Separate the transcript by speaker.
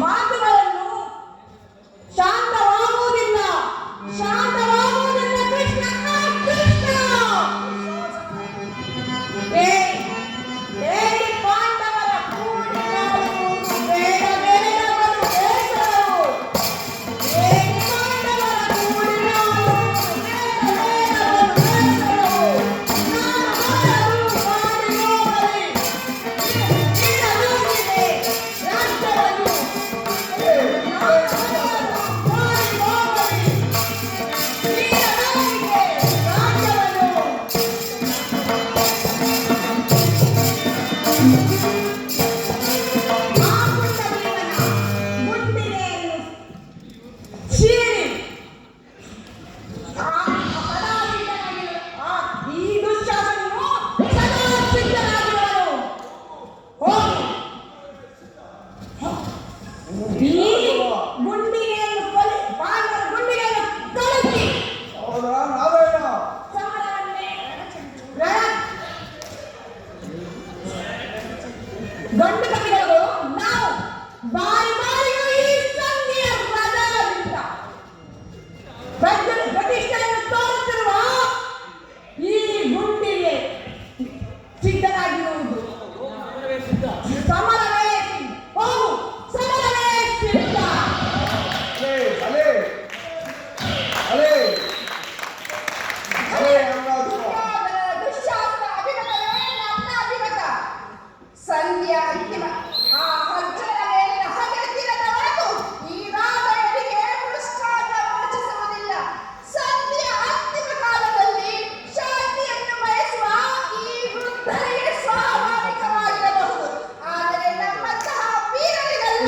Speaker 1: ಮಾತುಗಳನ್ನು ಶಾಂತವಾಗುವುದಿಲ್ಲ, ಶಾಂತವಾಗುವುದಿಲ್ಲ. ಕೃಷ್ಣ ಕೃಷ್ಣ ಏ ಏ ಪಾಂಡವರ ಕೂಡಿ ಮಾಡುವುದು ಬೇಡ ಬೇಡವರು ಬೇಸರವು. ಏ ಪಾಂಡವರ ಕೂಡಿ ಮಾಡುವುದು ಬೇಡ ಬೇಡವರು ಬೇಸರವು. ನಾನು ಮಾಡಿ ಹೋಗಲಿ ಇಡಲೂಗಿದೆ ರಾಜ್ಯವನ್ನು. ಗಂಡು ಕಪಿಗಳು ನಾವು ಬಾರಿ ಬಾರಿಗೂ ಈ ಸಂಧಿಯ ಪ್ರಜಾದಿಂದ ಪ್ರತಿಷ್ಠೆಯನ್ನು ತೋರುತ್ತಿರುವ ಈ ಗುಂಡಿಗೆ ಸಿದ್ಧರಾಗಿರುವುದು. ಸಮರವೇ ಹೋಗು, ಸಮರವೇ ಸಿದ್ಧ. ದುಶ್ಯಾಸನ ಅಭಿಮತವೇ ನನ್ನ ಅಭಿಮತ. ಸಂಧ್ಯಾ ಅಂತಿಮ ಆ ಅರ್ಜುನ ಮೇಲಿನ ಹಗೆತ್ತಿರದ ಹೊರತು ಈ ರಾಧೆಯರಿಗೆ ಪುರಸ್ಕಾರ ವಾಚಿಸುವುದಿಲ್ಲ. ಸಂಧ್ಯಾ ಅಂತಿಮ ಕಾಲದಲ್ಲಿ ಶಾಂತಿಯನ್ನು ಬಯಸುವ ಈ ವೃದ್ಧರಿಗೆ ಸ್ವಾಭಾವಿಕವಾಗಿರಬಹುದು, ಆದರೆ ನಮ್ಮಂತಹ ವೀರರಿಗಲ್ಲ.